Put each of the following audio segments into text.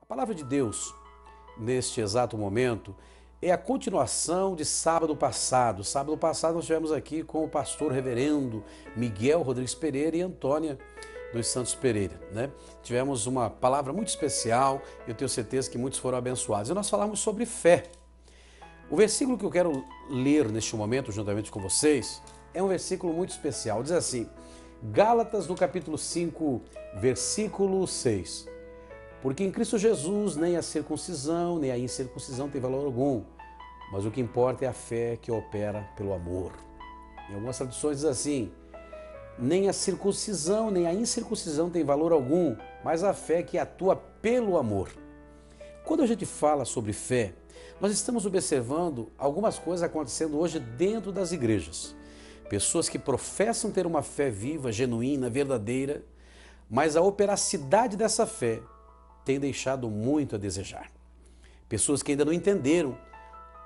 palavra de Deus, neste exato momento, é a continuação de sábado passado. Sábado passado nós estivemos aqui com o pastor reverendo Miguel Rodrigues Pereira e Antônia dos Santos Pereira, né? Tivemos uma palavra muito especial, eu tenho certeza que muitos foram abençoados. E nós falamos sobre fé. O versículo que eu quero ler neste momento, juntamente com vocês, é um versículo muito especial. Diz assim, Gálatas, no capítulo 5, versículo 6. Porque em Cristo Jesus nem a circuncisão, nem a incircuncisão tem valor algum, mas o que importa é a fé que opera pelo amor. Em algumas traduções diz assim, nem a circuncisão, nem a incircuncisão tem valor algum, mas a fé que atua pelo amor. Quando a gente fala sobre fé, nós estamos observando algumas coisas acontecendo hoje dentro das igrejas. Pessoas que professam ter uma fé viva, genuína, verdadeira, mas a operacidade dessa fé tem deixado muito a desejar. Pessoas que ainda não entenderam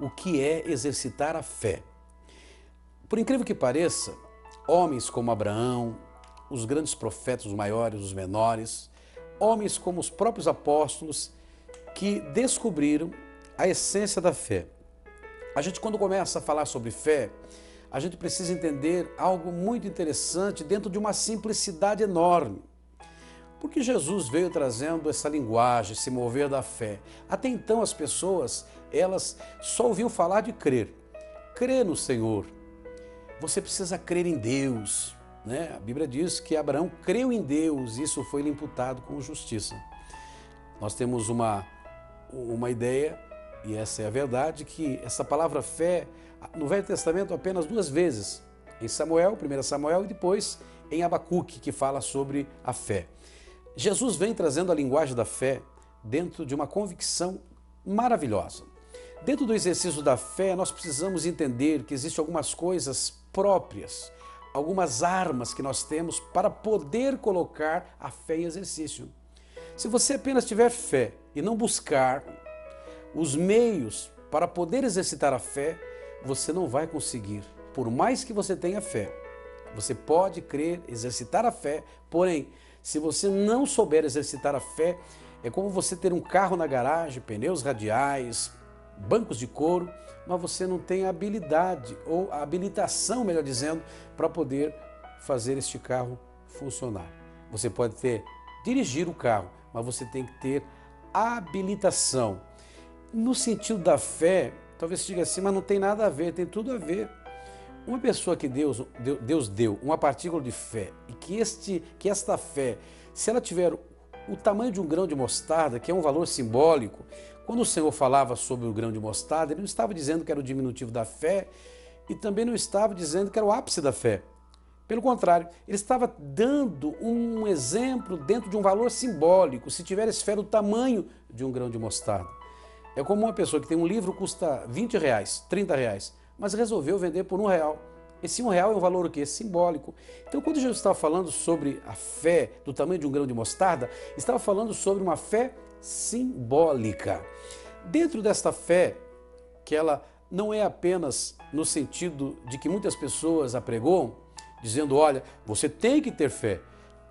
o que é exercitar a fé. Por incrível que pareça, homens como Abraão, os grandes profetas, os maiores, os menores, homens como os próprios apóstolos, que descobriram a essência da fé. A gente, quando começa a falar sobre fé, a gente precisa entender algo muito interessante dentro de uma simplicidade enorme. Porque Jesus veio trazendo essa linguagem, esse mover da fé. Até então as pessoas, elas só ouviam falar de crer. Crer no Senhor. Você precisa crer em Deus, né? A Bíblia diz que Abraão creu em Deus e isso foi lhe imputado como justiça. Nós temos uma ideia, e essa é a verdade, que essa palavra fé, no Velho Testamento apenas duas vezes, em Samuel, 1 Samuel, e depois em Abacuque, que fala sobre a fé. Jesus vem trazendo a linguagem da fé dentro de uma convicção maravilhosa. Dentro do exercício da fé, nós precisamos entender que existem algumas coisas próprias, algumas armas que nós temos para poder colocar a fé em exercício. Se você apenas tiver fé e não buscar os meios para poder exercitar a fé, você não vai conseguir. Por mais que você tenha fé, você pode crer, exercitar a fé, porém, se você não souber exercitar a fé, é como você ter um carro na garagem, pneus radiais, bancos de couro, mas você não tem a habilidade ou a habilitação, melhor dizendo, para poder fazer este carro funcionar. Você pode dirigir o carro, mas você tem que ter habilitação. No sentido da fé, talvez você diga assim, mas não tem nada a ver, tem tudo a ver. Uma pessoa que Deus deu uma partícula de fé e que esta fé, se ela tiver o tamanho de um grão de mostarda, que é um valor simbólico, quando o Senhor falava sobre o grão de mostarda, ele não estava dizendo que era o diminutivo da fé e também não estava dizendo que era o ápice da fé. Pelo contrário, ele estava dando um exemplo dentro de um valor simbólico, se tiveres fé do tamanho de um grão de mostarda. É como uma pessoa que tem um livro que custa R$20, R$30, mas resolveu vender por R$1. Esse R$1 é um valor o quê? Simbólico. Então, quando Jesus estava falando sobre a fé do tamanho de um grão de mostarda, estava falando sobre uma fé simbólica. Dentro desta fé, que ela não é apenas no sentido de que muitas pessoas a pregam, dizendo, olha, você tem que ter fé,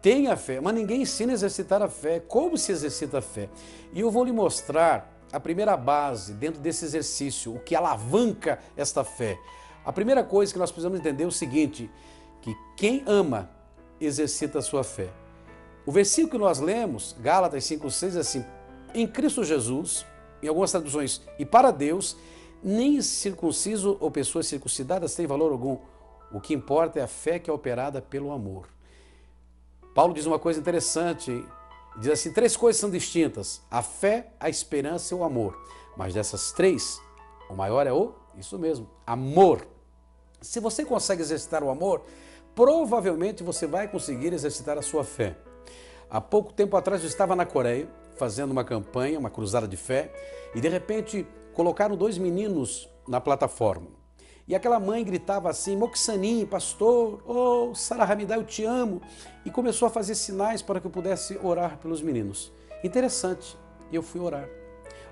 tenha fé, mas ninguém ensina a exercitar a fé. Como se exercita a fé? E eu vou lhe mostrar a primeira base dentro desse exercício, o que alavanca esta fé. A primeira coisa que nós precisamos entender é o seguinte, que quem ama exercita a sua fé. O versículo que nós lemos, Gálatas 5,6, é assim, em Cristo Jesus, em algumas traduções, e para Deus, nem circunciso ou pessoas circuncidadas têm valor algum. O que importa é a fé que é operada pelo amor. Paulo diz uma coisa interessante, diz assim, 3 coisas são distintas, a fé, a esperança e o amor. Mas dessas 3, o maior é isso mesmo, amor. Se você consegue exercitar o amor, provavelmente você vai conseguir exercitar a sua fé. Há pouco tempo atrás eu estava na Coreia, fazendo uma campanha, uma cruzada de fé, e de repente colocaram 2 meninos na plataforma. E aquela mãe gritava assim, Moksani, pastor, oh, Sarah Hamidá, eu te amo. E começou a fazer sinais para que eu pudesse orar pelos meninos. Interessante, eu fui orar.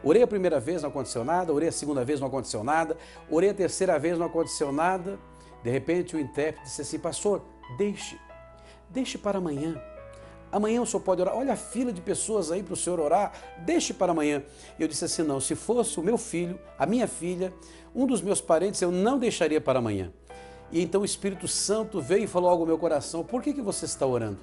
Orei a primeira vez, não aconteceu nada, orei a segunda vez, não aconteceu nada, orei a terceira vez, não aconteceu nada. De repente o intérprete disse assim, pastor, deixe para amanhã. Amanhã o senhor pode orar? Olha a fila de pessoas aí para o senhor orar, deixe para amanhã. Eu disse assim, não, se fosse o meu filho, a minha filha, um dos meus parentes, eu não deixaria para amanhã. E então o Espírito Santo veio e falou algo ao meu coração, por que você está orando?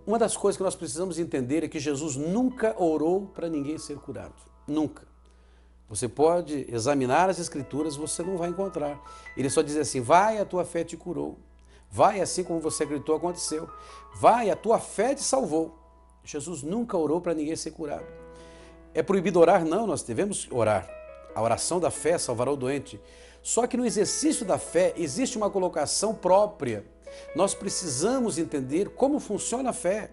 Uma das coisas que nós precisamos entender é que Jesus nunca orou para ninguém ser curado, nunca. Você pode examinar as Escrituras, você não vai encontrar. Ele só diz assim, vai, a tua fé te curou. Vai, assim como você acreditou, aconteceu. Vai, a tua fé te salvou. Jesus nunca orou para ninguém ser curado. É proibido orar? Não, nós devemos orar. A oração da fé salvará o doente. Só que no exercício da fé existe uma colocação própria. Nós precisamos entender como funciona a fé.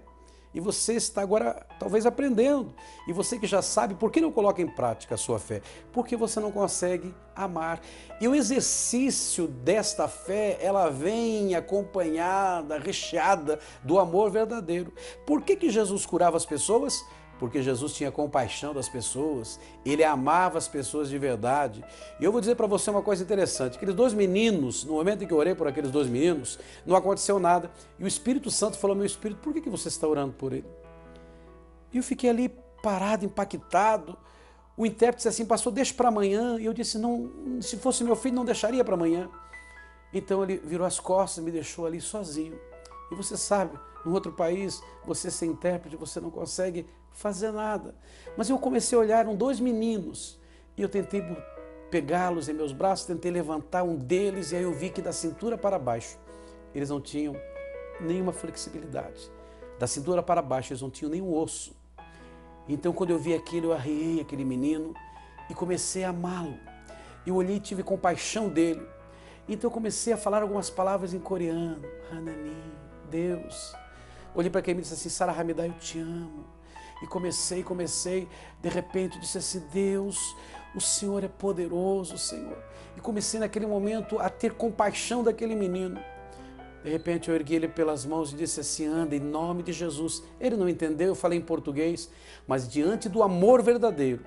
E você está agora talvez aprendendo. E você que já sabe, por que não coloca em prática a sua fé? Porque você não consegue amar. E o exercício desta fé, ela vem acompanhada, recheada do amor verdadeiro. Por que Jesus curava as pessoas? Porque Jesus tinha compaixão das pessoas, ele amava as pessoas de verdade. E eu vou dizer para você uma coisa interessante, aqueles dois meninos, no momento em que eu orei por aqueles dois meninos, não aconteceu nada. E o Espírito Santo falou ao meu espírito, por que você está orando por ele? E eu fiquei ali parado, impactado. O intérprete disse assim, pastor, deixa para amanhã. E eu disse, não, se fosse meu filho, não deixaria para amanhã. Então ele virou as costas, me deixou ali sozinho. E você sabe, num outro país, você ser intérprete, você não consegue fazer nada. Mas eu comecei a olhar, eram dois meninos, e eu tentei pegá-los em meus braços, tentei levantar um deles, e aí eu vi que da cintura para baixo, eles não tinham nenhuma flexibilidade. Da cintura para baixo, eles não tinham nenhum osso. Então, quando eu vi aquilo, eu arriei aquele menino e comecei a amá-lo. Eu olhei e tive compaixão dele. Então, eu comecei a falar algumas palavras em coreano. Hanani, Deus. Olhei para aquele menino e disse assim, Sara Hamidá, eu te amo. E comecei, de repente, eu disse assim, Deus, o Senhor é poderoso, Senhor. E comecei naquele momento a ter compaixão daquele menino. De repente eu ergui ele pelas mãos e disse assim, anda em nome de Jesus. Ele não entendeu, eu falei em português, mas diante do amor verdadeiro,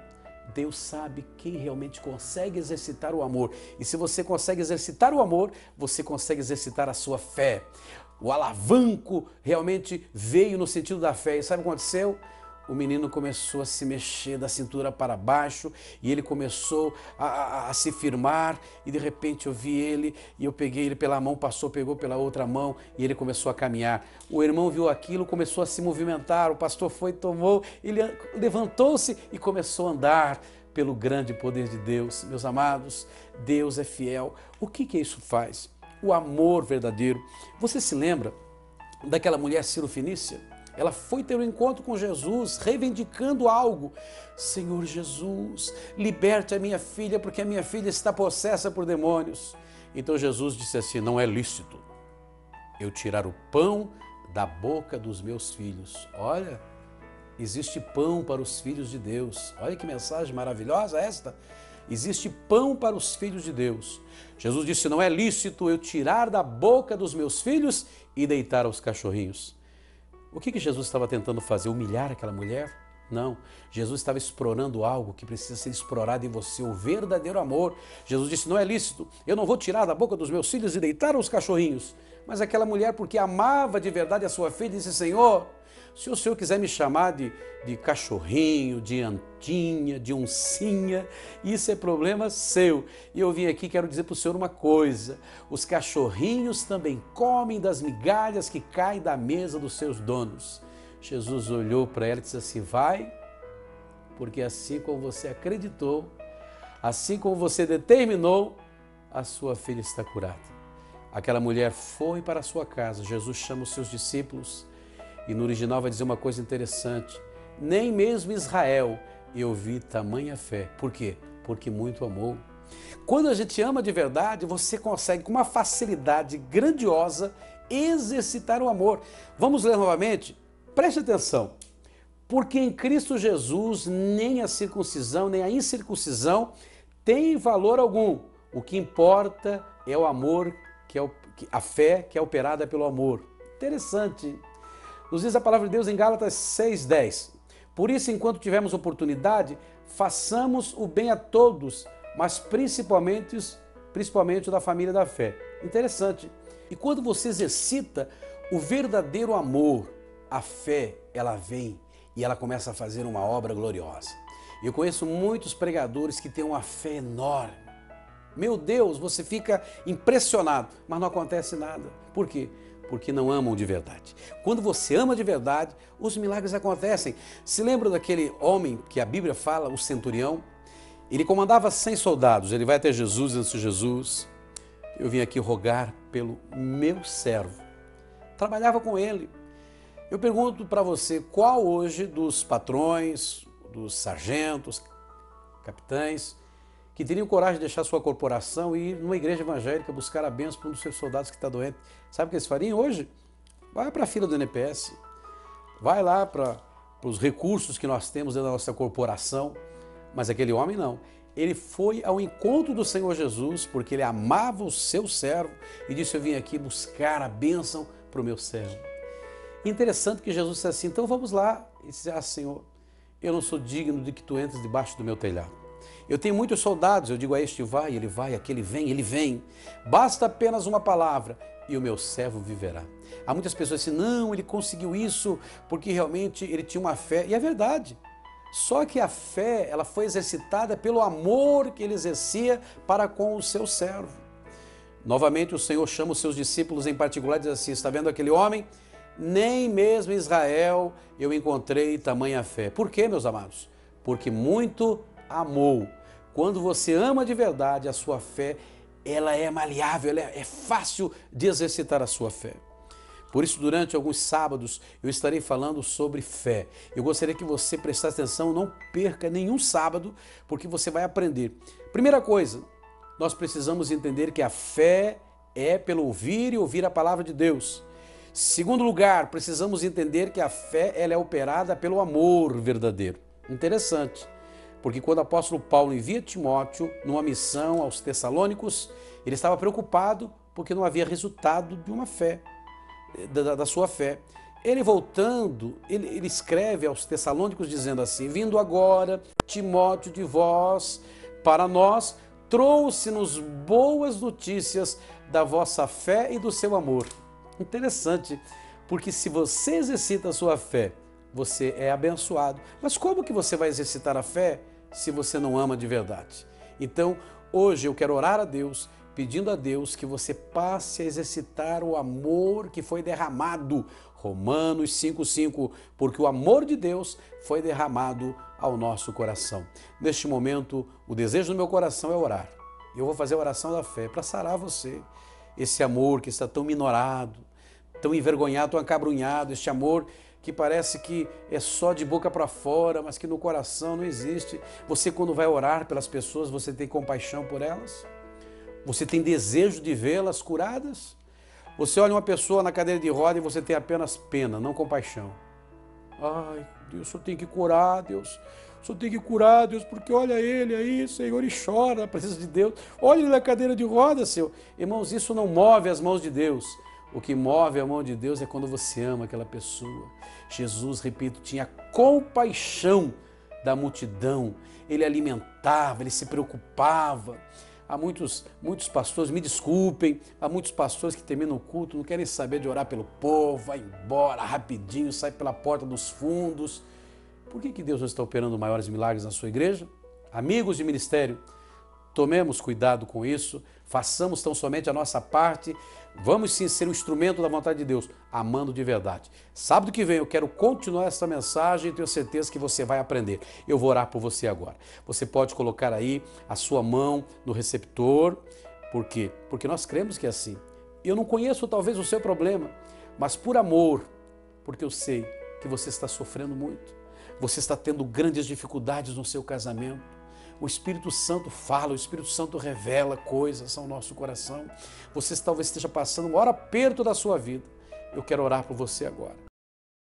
Deus sabe quem realmente consegue exercitar o amor. E se você consegue exercitar o amor, você consegue exercitar a sua fé. O alavanco realmente veio no sentido da fé. E sabe o que aconteceu? O menino começou a se mexer da cintura para baixo e ele começou a se firmar e de repente eu vi ele e eu peguei ele pela mão, pegou pela outra mão e ele começou a caminhar. O irmão viu aquilo, começou a se movimentar, o pastor foi, tomou, ele levantou-se e começou a andar pelo grande poder de Deus. Meus amados, Deus é fiel. O que isso faz? O amor verdadeiro. Você se lembra daquela mulher Cirofenícia? Ela foi ter um encontro com Jesus, reivindicando algo. Senhor Jesus, liberte a minha filha, porque a minha filha está possessa por demônios. Então Jesus disse assim, não é lícito eu tirar o pão da boca dos meus filhos. Olha, existe pão para os filhos de Deus. Olha que mensagem maravilhosa esta. Existe pão para os filhos de Deus. Jesus disse, não é lícito eu tirar da boca dos meus filhos e deitar aos cachorrinhos. O que Jesus estava tentando fazer? Humilhar aquela mulher? Não. Jesus estava explorando algo que precisa ser explorado em você, o verdadeiro amor. Jesus disse, não é lícito, eu não vou tirar da boca dos meus filhos e deitar aos cachorrinhos. Mas aquela mulher, porque amava de verdade a sua filha, disse, Senhor, se o Senhor quiser me chamar de cachorrinho, de antinha, de oncinha, isso é problema seu. E eu vim aqui, quero dizer para o Senhor uma coisa, os cachorrinhos também comem das migalhas que caem da mesa dos seus donos. Jesus olhou para ela e disse assim, vai, porque assim como você acreditou, assim como você determinou, a sua filha está curada. Aquela mulher foi para a sua casa, Jesus chama os seus discípulos, e no original vai dizer uma coisa interessante, nem mesmo Israel eu vi tamanha fé. Por quê? Porque muito amou. Quando a gente ama de verdade, você consegue com uma facilidade grandiosa exercitar o amor. Vamos ler novamente? Preste atenção. Porque em Cristo Jesus nem a circuncisão nem a incircuncisão tem valor algum. O que importa é o amor, a fé que é operada pelo amor. Interessante. Nos diz a palavra de Deus em Gálatas 6:10. Por isso, enquanto tivermos oportunidade, façamos o bem a todos, mas principalmente o da família da fé. Interessante. E quando você exercita o verdadeiro amor, a fé, ela vem e ela começa a fazer uma obra gloriosa. Eu conheço muitos pregadores que têm uma fé enorme. Meu Deus, você fica impressionado, mas não acontece nada. Por quê? Porque não amam de verdade. Quando você ama de verdade, os milagres acontecem. Se lembra daquele homem que a Bíblia fala, o centurião? Ele comandava 100 soldados, ele vai até Jesus e diz: Jesus, eu vim aqui rogar pelo meu servo. Trabalhava com ele. Eu pergunto para você, qual hoje dos patrões, dos sargentos, capitães, que teriam coragem de deixar sua corporação e ir numa igreja evangélica buscar a bênção para um dos seus soldados que está doente? Sabe o que eles fariam hoje? Vai para a fila do NPS, vai lá para os recursos que nós temos dentro da nossa corporação, mas aquele homem não. Ele foi ao encontro do Senhor Jesus porque ele amava o seu servo e disse: eu vim aqui buscar a bênção para o meu servo. Interessante que Jesus disse assim: então vamos lá. Ele disse: ah, Senhor, eu não sou digno de que tu entres debaixo do meu telhado. Eu tenho muitos soldados, eu digo a este vai, ele vai, aquele vem, ele vem. Basta apenas uma palavra e o meu servo viverá. Há muitas pessoas que dizem: não, ele conseguiu isso porque realmente ele tinha uma fé. E é verdade. Só que a fé, ela foi exercitada pelo amor que ele exercia para com o seu servo. Novamente o Senhor chama os seus discípulos em particular e diz assim: está vendo aquele homem? Nem mesmo em Israel eu encontrei tamanha fé. Por quê, meus amados? Porque muito amou. Quando você ama de verdade, a sua fé, ela é maleável, ela é fácil de exercitar a sua fé. Por isso, durante alguns sábados, eu estarei falando sobre fé. Eu gostaria que você prestasse atenção, não perca nenhum sábado, porque você vai aprender. Primeira coisa, nós precisamos entender que a fé é pelo ouvir e ouvir a palavra de Deus. Segundo lugar, precisamos entender que a fé ela é operada pelo amor verdadeiro. Interessante, porque quando o apóstolo Paulo envia Timóteo numa missão aos Tessalônicos, ele estava preocupado porque não havia resultado de uma fé, da sua fé. Ele voltando, ele escreve aos Tessalônicos dizendo assim: vindo agora Timóteo de vós para nós, trouxe-nos boas notícias da vossa fé e do seu amor. Interessante, porque se você exercita a sua fé, você é abençoado. Mas como que você vai exercitar a fé se você não ama de verdade? Então, hoje eu quero orar a Deus, pedindo a Deus que você passe a exercitar o amor que foi derramado. Romanos 5,5, porque o amor de Deus foi derramado ao nosso coração. Neste momento, o desejo do meu coração é orar. Eu vou fazer a oração da fé para sarar você. Esse amor que está tão minorado, tão envergonhado, tão acabrunhado, este amor que parece que é só de boca para fora, mas que no coração não existe. Você, quando vai orar pelas pessoas, você tem compaixão por elas? Você tem desejo de vê-las curadas? Você olha uma pessoa na cadeira de roda e você tem apenas pena, não compaixão. Ai, Deus, o Senhor tem que curar, Deus. O Senhor tem que curar, Deus, porque olha ele aí, Senhor, e chora na presença de Deus. Olha ele na cadeira de roda, Senhor. Irmãos, isso não move as mãos de Deus. O que move a mão de Deus é quando você ama aquela pessoa. Jesus, repito, tinha compaixão da multidão. Ele alimentava, ele se preocupava. Há muitos pastores, me desculpem, há muitos pastores que terminam o culto, não querem saber de orar pelo povo, vai embora rapidinho, sai pela porta dos fundos. Por que Deus não está operando maiores milagres na sua igreja? Amigos de ministério, tomemos cuidado com isso, façamos tão somente a nossa parte, vamos sim ser um instrumento da vontade de Deus, amando de verdade. Sábado que vem eu quero continuar essa mensagem e tenho certeza que você vai aprender. Eu vou orar por você agora. Você pode colocar aí a sua mão no receptor. Por quê? Porque nós cremos que é assim. Eu não conheço talvez o seu problema, mas por amor, porque eu sei que você está sofrendo muito. Você está tendo grandes dificuldades no seu casamento. O Espírito Santo fala, o Espírito Santo revela coisas ao nosso coração. Você talvez esteja passando um maior aperto da sua vida. Eu quero orar por você agora.